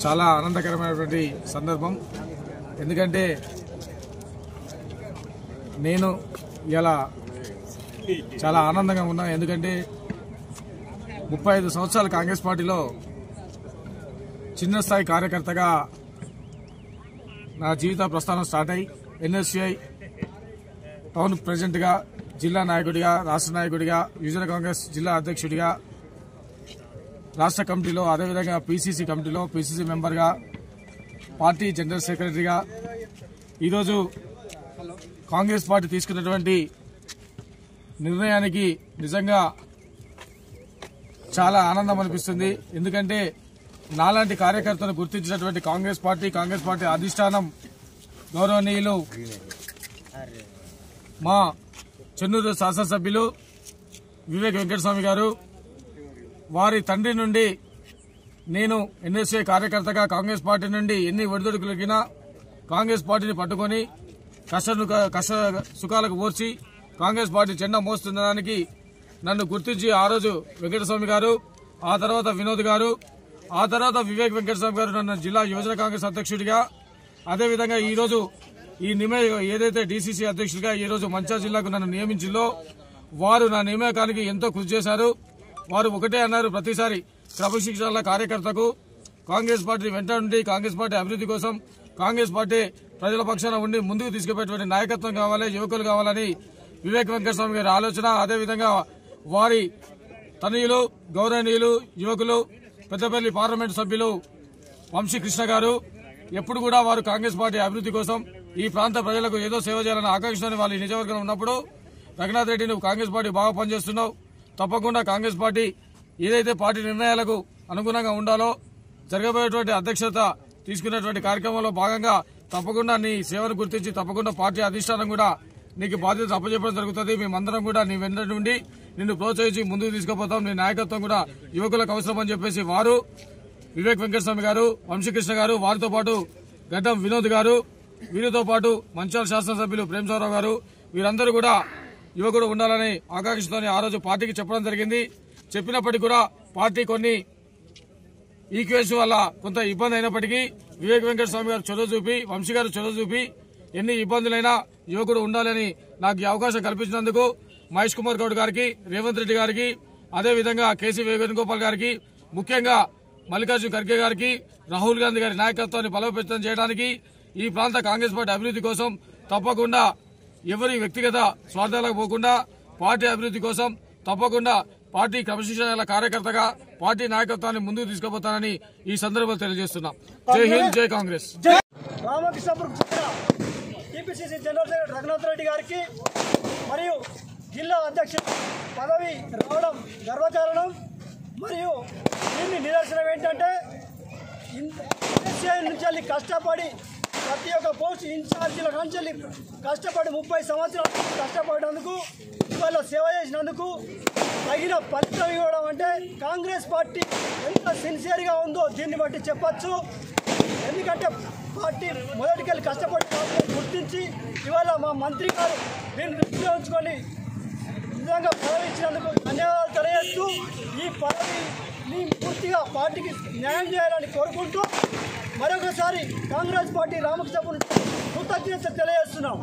చాలా ఆనందకరమైనటువంటి సందర్భం. ఎందుకంటే నేను ఇలా చాలా ఆనందంగా ఉన్నా. ఎందుకంటే 35 సంవత్సరాలు కాంగ్రెస్ పార్టీలో చిన్న స్థాయి కార్యకర్తగా నా జీవిత ప్రస్థానం స్టార్ట్ అయ్యి ఎన్ఎస్యుఐ టౌన్ ప్రెసిడెంట్గా, జిల్లా నాయకుడిగా, రాష్ట్ర నాయకుడిగా, యువజన కాంగ్రెస్ జిల్లా అధ్యక్షుడిగా, రాష్ట్ర కమిటీలో, అదేవిధంగా పీసీసీ కమిటీలో పీసీసీ మెంబర్గా, పార్టీ జనరల్ సెక్రటరీగా ఈరోజు కాంగ్రెస్ పార్టీ తీసుకున్నటువంటి నిర్ణయానికి నిజంగా చాలా ఆనందం అనిపిస్తుంది. ఎందుకంటే నాలాంటి కార్యకర్తను గుర్తించినటువంటి కాంగ్రెస్ పార్టీ అధిష్టానం గౌరవనీయులు మా చెన్నూరు శాసనసభ్యులు వివేక్ వెంకటస్వామి గారు, వారి తండ్రి నుండి నేను ఎన్ఎస్ఏ కార్యకర్తగా కాంగ్రెస్ పార్టీ నుండి ఎన్ని ఒడిదొడుకులకినా కాంగ్రెస్ పార్టీని పట్టుకొని కష్ట సుఖాలకు ఓర్చి కాంగ్రెస్ పార్టీ జెండా మోస్తుండడానికి నన్ను గుర్తించి ఆ రోజు వెంకటస్వామి గారు, ఆ తర్వాత వినోద్ గారు, ఆ తర్వాత వివేక్ వెంకటస్వామి గారు నన్ను జిల్లా యువజన కాంగ్రెస్ అధ్యక్షుడిగా, అదేవిధంగా ఈరోజు ఏదైతే డీసీసీ అధ్యక్షుడిగా ఈరోజు మంచిర్యాల జిల్లాకు నన్ను నియమించిందో వారు నా నియామకానికి ఎంతో కృషి చేశారు. వారు ఒకటే అన్నారు, ప్రతిసారి క్రమశిక్షణ కార్యకర్తకు కాంగ్రెస్ పార్టీ వెంట ఉండి కాంగ్రెస్ పార్టీ అభివృద్ధి కోసం కాంగ్రెస్ పార్టీ ప్రజల పక్షాన ఉండి ముందుకు తీసుకుపోయేటువంటి నాయకత్వం కావాలి, యువకులు కావాలని వివేక్ వెంకటస్వామి గారి ఆలోచన. అదేవిధంగా వారి తనయులు, గౌరవనీయులు, యువకులు, పెద్దపల్లి పార్లమెంటు సభ్యులు వంశీకృష్ణ గారు ఎప్పుడు కూడా వారు కాంగ్రెస్ పార్టీ అభివృద్ధి కోసం ఈ ప్రాంత ప్రజలకు ఏదో సేవ చేయాలని ఆకాంక్షతో వాళ్ళు నిజవర్గంలో ఉన్నప్పుడు, రఘునాథ్ రెడ్డి నువ్వు కాంగ్రెస్ పార్టీ బాగా పనిచేస్తున్నావు, తప్పకుండా కాంగ్రెస్ పార్టీ ఏదైతే పార్టీ నిర్ణయాలకు అనుగుణంగా ఉండాలో జరగబోయేటువంటి అధ్యక్షత తీసుకున్నటువంటి కార్యక్రమంలో భాగంగా తప్పకుండా నీ సేవను గుర్తించి తప్పకుండా పార్టీ అధిష్టానం కూడా నీకు బాధ్యత అప్పచెప్పడం జరుగుతుంది. మేమందరం కూడా నీ వెంట నుండి నిన్ను ప్రోత్సహించి ముందుకు తీసుకుపోతాం. నీ నాయకత్వం కూడా యువకులకు అవసరం అని చెప్పేసి వారు, వివేక్ వెంకటస్వామి గారు, వంశీకృష్ణ గారు, వారితో పాటు గడ్డం వినోద్ గారు, వీరితో పాటు మంచిర్యాల శాసనసభ్యులు ప్రేమసారావు గారు, వీరందరూ కూడా యువకుడు ఉండాలని ఆకాంక్షతో ఆ రోజు పార్టీకి చెప్పడం జరిగింది. చెప్పినప్పటికీ కూడా పార్టీ కొన్ని ఈక్వేషన్ వల్ల కొంత ఇబ్బంది అయినప్పటికీ వివేక్ వెంకటస్వామి గారు చొరవ చూపి, వంశీ గారు చొరవ చూపి ఎన్ని ఇబ్బందులైనా యువకుడు ఉండాలని నాకు ఈ అవకాశం కల్పించినందుకు మహేష్ కుమార్ గౌడ్ గారికి, రేవంత్ రెడ్డి గారికి, అదేవిధంగా కేసీ వేణుగోపాల్ గారికి, ముఖ్యంగా మల్లికార్జున ఖర్గే గారికి, రాహుల్ గాంధీ గారి నాయకత్వాన్ని బలోపేతం చేయడానికి ఈ ప్రాంత కాంగ్రెస్ పార్టీ అభివృద్ధి కోసం తప్పకుండా ఎవరి వ్యక్తిగత స్వార్థాలకు పోకుండా పార్టీ అభివృద్ధి కోసం తప్పకుండా పార్టీ క్రమశిక్షణ కార్యకర్తగా పార్టీ నాయకత్వాన్ని ముందుకు తీసుకుపోతానని ఈ సందర్భంలో తెలియజేస్తున్నాం. జై హింద్, జై Congress. Ramakrishnapuram TPCC general secretary Raghunath Reddy గారికి మరియు జిల్లా అధ్యక్షుడు పదవి రావడం గర్వకారణం. మరియు దీన్ని నిదర్శనం ఏంటంటే ఎన్ఎస్ఏ నుంచి కష్టపడి ప్రతి ఒక్క పోస్ట్ ఇన్ఛార్జీల నుంచి కష్టపడి 30 సంవత్సరాలు కష్టపడినందుకు, ఇవాళ సేవ చేసినందుకు తగిన ఫలితం ఇవ్వడం అంటే కాంగ్రెస్ పార్టీ ఎంత సిన్సియర్గా ఉందో దీన్ని బట్టి చెప్పచ్చు. ఎందుకంటే పార్టీ మొదటికెళ్ళి కష్టపడి గుర్తించి ఇవాళ మా మంత్రి గారు దీన్ని దృష్టిలో ఉంచుకొని నిజంగా పదవి ఇచ్చినందుకు ధన్యవాదాలు తెలియజేస్తూ ఈ పదవిని పూర్తిగా పార్టీకి న్యాయం చేయాలని కోరుకుంటూ మరొకసారి కాంగ్రెస్ పార్టీ రామకృష్ణపురం కృతజ్ఞత తెలియజేస్తున్నాం.